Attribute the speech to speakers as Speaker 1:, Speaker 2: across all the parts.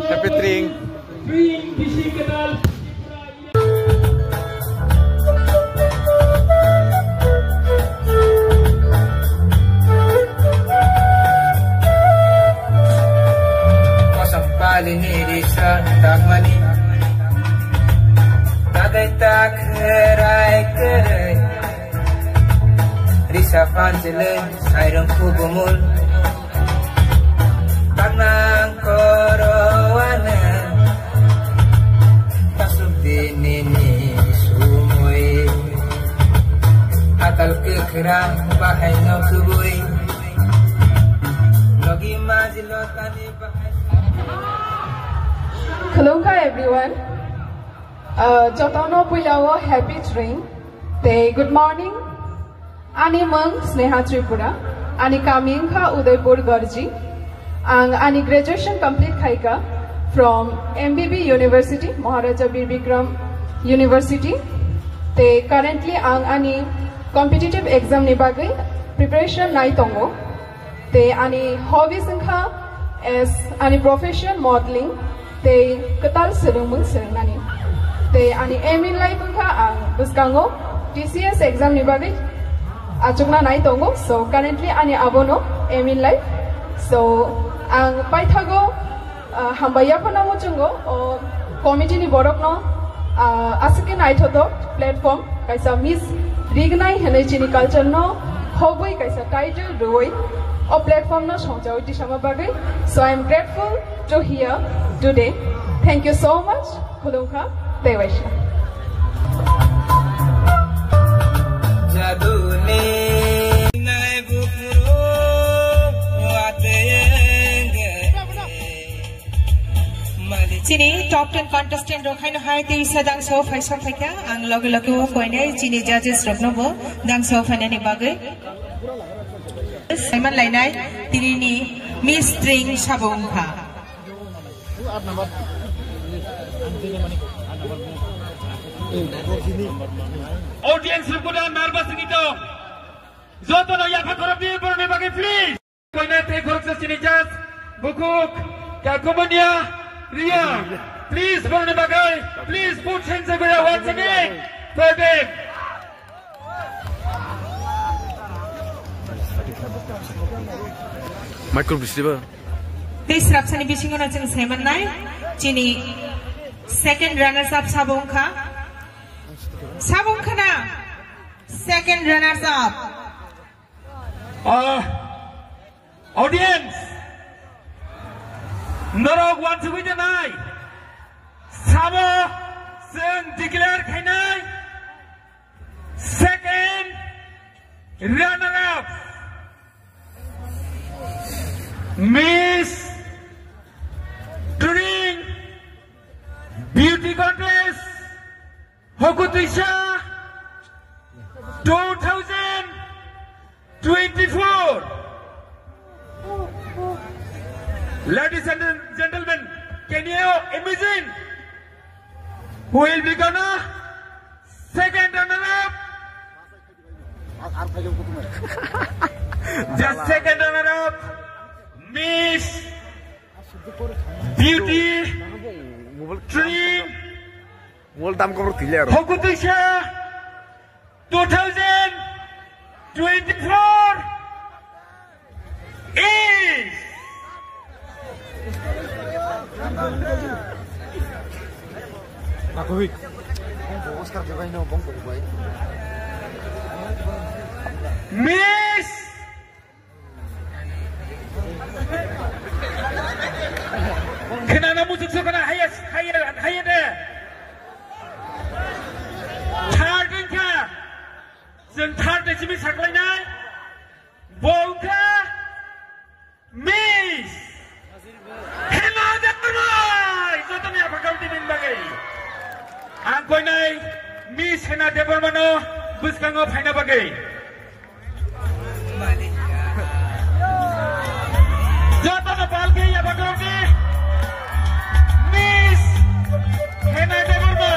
Speaker 1: Happy drink.
Speaker 2: Paliniri sa tagmani Tagay takheray keray Risa pansile sayrang kubumul Tagnang korowana Pasuk dinini sumoy Akal kekirang bahay no kuboy Logi majilotani bahay
Speaker 3: Hello everyone. Jotono puilawo happy train. Te good morning. Ani mang Sneha Tripura. Ani kaming kha Udaipur Garji. Ani graduation complete khaika from MBB University, Maharaja Bir Bikram University. Te currently ani competitive exam ni bagai preparation nai tongo. Te ani hobbies kha as ani profession modeling. Te ketal serumung serunani. Te ani aim in life ka ang buskango TCS exam ni bagi achukna nai tongo. So currently ani abono aim in life. So ang paithago hambaya ko na mo chungo o committee ni borok no asike nai thodo platform kaisa miss rignai hene chini culture no hoboi kaisa title roi o platform no songjau ti sama bagai. So I am grateful to here today. Thank you so much. Khulungkha Devaisha.
Speaker 4: Chini top 10 contestant rokhai no hai te sadang so faisa phaka ang loge loge wo koine chini judges rokno bo dang so phane ni bagai Simon lainai tirini Miss String Sabongkha
Speaker 5: Audience rukudan nervous nito. Zoto no yafa korobi borne bagi please. Koine te koroksa sini jas bukuk kakumonia Ria. Please borne bagai. Please put hands up once again. Perfect.
Speaker 1: Michael Bisliba.
Speaker 4: This rapsani bisingo na ching seman nai chini second runners up Sabongkha na second runners up
Speaker 5: audience Norog want to win tonight Sabo Sung declare khainai second runner up Miss Dream Beauty Contest Hokutisha 2024. Ladies and gentlemen, can you imagine who will become a second runner-up? Just second runner-up, Miss Beauty Dream Hokutisha 2024 is Miss Miss Hena Debormano buskango phaina bagai. Jatana palke ya bagai Miss Hena Deborma.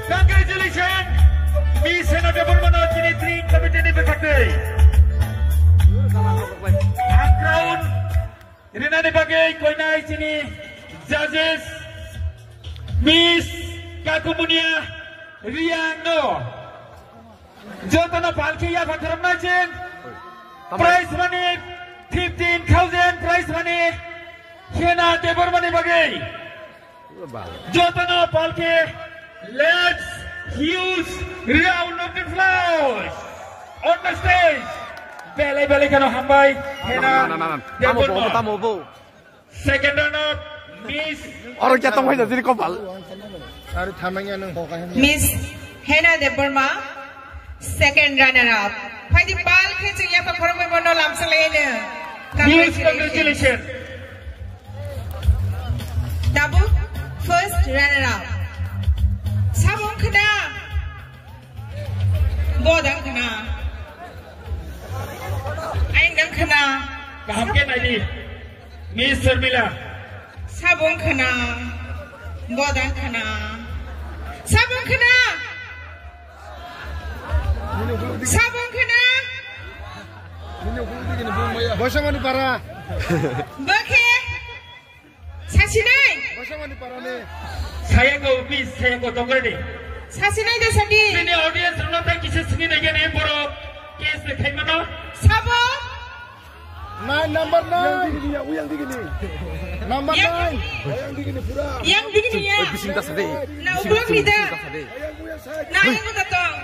Speaker 5: Congratulations, Miss Hena Debormano kini 3 committee ni berkati. Crown Rina dibagai koinai sini judges Miss Kakumunia Riano Jotana Palki ya Bakaram Najin prize money 15,000 prize money Hena Debormani bagai Jotana Palki. Let's use round of applause on the stage. Bele kano hambai Hena Deborma. Second runner Miss
Speaker 1: Orang jatuh aja jadi kopal.
Speaker 4: Miss Hena Deborma, second runner up. Padi bal ke cengya pa khoro me bono lam selene.
Speaker 5: Congratulations.
Speaker 4: Tabu first runner up. Sabong kena. Bodang kena. Aingdang kena.
Speaker 5: Kaham ke nadi Miss Sharmila.
Speaker 4: Sabong kena. Bodang kena. Sabong kena. Sabong kena.
Speaker 6: Bosong mani para.
Speaker 4: Bake. Sasinai.
Speaker 6: Bosong mani para ne.
Speaker 5: Saya go Miss saya go tonggal ni.
Speaker 4: Sasinai dah sandi.
Speaker 5: Ini audience runner tak kisah sini lagi ni boro. Kes dekai mana?
Speaker 4: Sabong.
Speaker 6: Number 9. Yang digini. Number 9. Yang digini pura.
Speaker 4: Yang digini ya.
Speaker 1: Bising tak sedih.
Speaker 4: Na ublok ni dah.
Speaker 6: Yang saya.
Speaker 4: Na yang datang.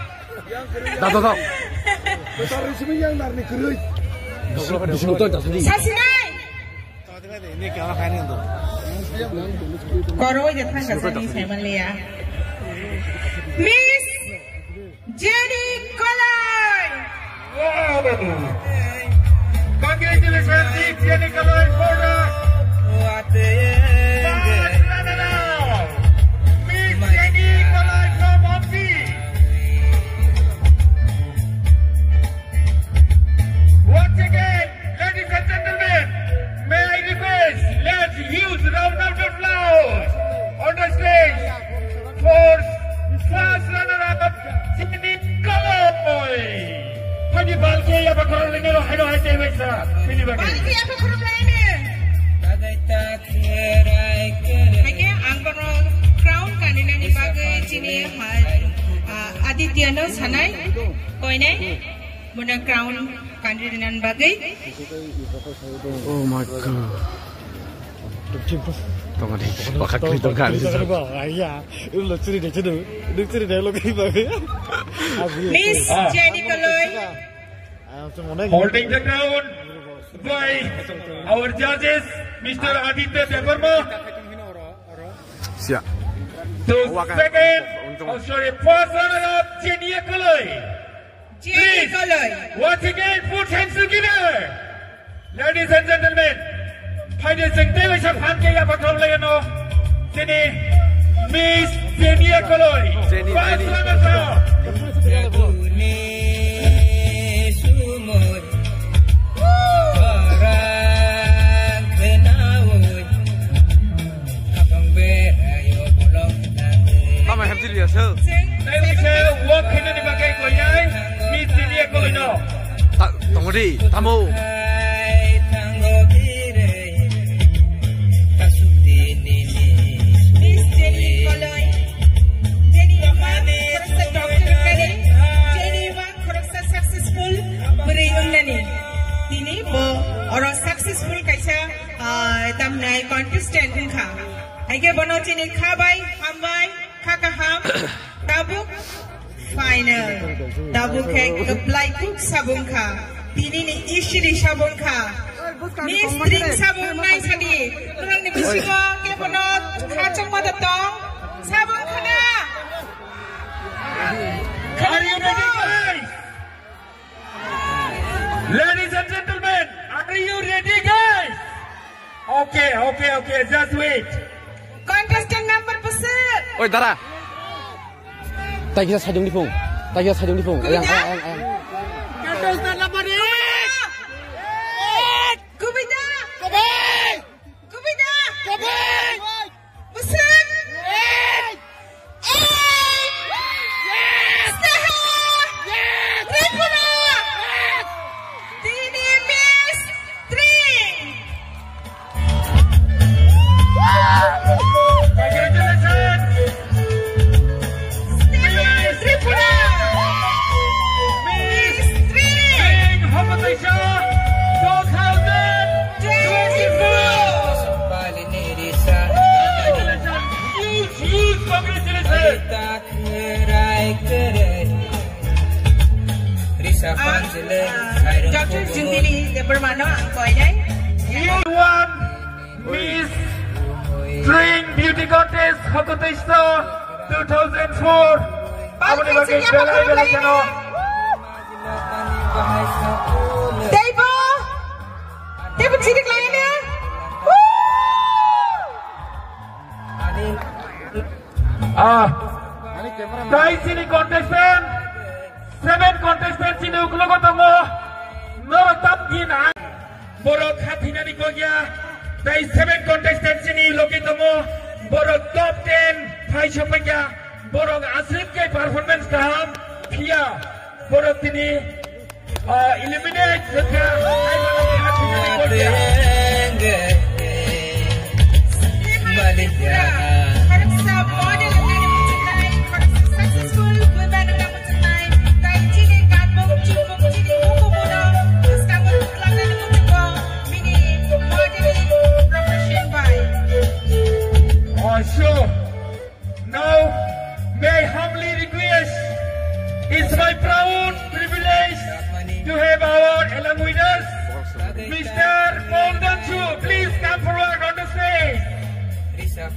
Speaker 1: Dah.
Speaker 6: Besar resmi yang narni kerui.
Speaker 1: Bising tu tak sedih.
Speaker 4: Sasinai.
Speaker 6: Ini kalau kan itu.
Speaker 4: Koro je thang kasani saya malia. Miss Jenny Kolai.
Speaker 5: Wow. Congratulations Miss Jenny Kolai for Miss Jenny Kolai from Hampi. Once again, ladies and gentlemen, may I request, let's use round of applause on the stage for first runner-up Jenny Kolai. Pagi balke ya bakal lengan hino hati wesa. Ini bagi.
Speaker 4: Balki apa kurang lainnya? Hanya angkoro crown kanina ni bagai cini Aditya no sanai, koi ne, muna crown kanina bagai.
Speaker 1: Oh my god. Tunggu ni. Bakal kali tunggu ni.
Speaker 6: Ayah, itu lucu deh cedu. Lucu deh lo kayak bagai.
Speaker 4: Miss Jenny Kolai.
Speaker 5: Holding the crown by our judges, Mr. Aditya Deborma.
Speaker 1: Siap.
Speaker 5: To second, first runner-up Jenny Kolai.
Speaker 4: Jenny Kolai.
Speaker 5: Once again, put hands together. Ladies and gentlemen, pada sengte macam pantai yang bakal leno, sini Miss Jenny Kolai. First runner-up.
Speaker 1: Kami hamil dia sel.
Speaker 5: Saya walk kena dipakai koyai, Miss Jenny Kolai no.
Speaker 1: Tunggu di, tamu.
Speaker 4: Miss Jenny Kolai. Jenny successful meriung nani. Ini bo orang successful kaisa tamnai contestant ka. Aike bono cini khabai, hambai, kakaham, tabuk final. Tabuk kek apply cook sabung ka. Ini ni ishiri sabung ka. Ni string sabung nai sadi. Turang ni bisiko ke bono kacang mata tong sabung kana.
Speaker 5: Are you ready, guys? Ladies and gentlemen, are you ready, guys? Okay. Just wait.
Speaker 4: Contestant number besar.
Speaker 1: Oi, Dara. tay kita sajung di pung. Tay kita sajung di pung. Ayang.
Speaker 6: Contestant number 8.
Speaker 4: Kubida. Musim. Dr. Jundili bermana koi dai.
Speaker 5: You won Miss String Beauty Contest Hakutishto 2004. Apa ni bagi bela channel?
Speaker 4: Debo cilik lainnya.
Speaker 5: Dai sini contestant 7 contestant sini uklogo tomo norotap gina borok hatinani kogya dai 7 contestant sini loki tomo borok top 10 phai shopanya borok asrif ke performance kaham pia borok tini eliminate seka hai bala hatinani kogya Sure. Now, may I humbly request, it's my proud privilege to have our alum with us, Mr. Paul Danchu. Please come forward on the stage.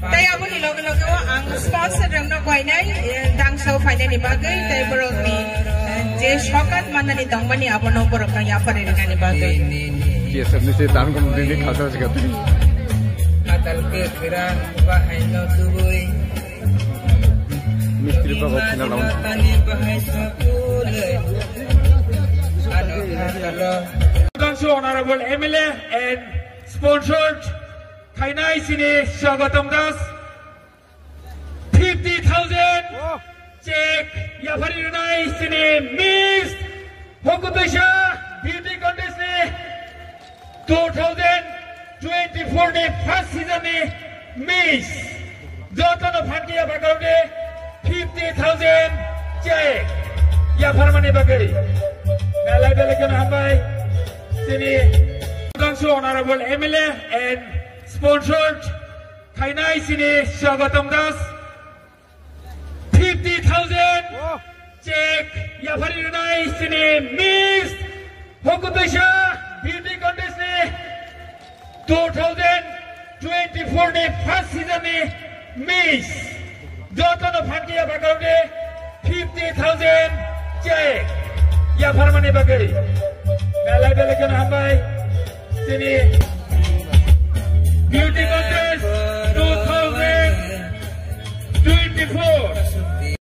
Speaker 4: Tay aku ni logo ang sponsor ng nakuha na dang sa final ni bagay tay borok ni je shokat mana ni dang mani apo no borok ng yapar ni ngani bagay.
Speaker 1: Yes, sir. Nisi dang ko muli khasa sikat.
Speaker 2: Atal ke kerang bahai no kubui.
Speaker 1: Mistri pa ko kinalawan.
Speaker 2: Tani bahai sapule. Ano hatalo.
Speaker 5: Danchu Honorable MLA and sponsored Kainai Sini Shagatam Das 50,000 check Yapari Runai Sini Miss Hokutisha Beauty Contest ni 2024 ni first season ni Miss Jotono Phankia Bakau ni 50,000 check Yapar Mani Bakari Nalai Belakan Hambai Sini Danchu Honorable MLA and sponsored Kainai Sini Shagatam Das 50,000 check Yapari Runai Sini Miss Hokutisha Beauty Contest ni 2024 ni first season ni Miss Jotono Phankia Bakau ni 50,000 check Yapar Mani Bakari Nalai Belakan Hambai Sini Beauty Contest 2024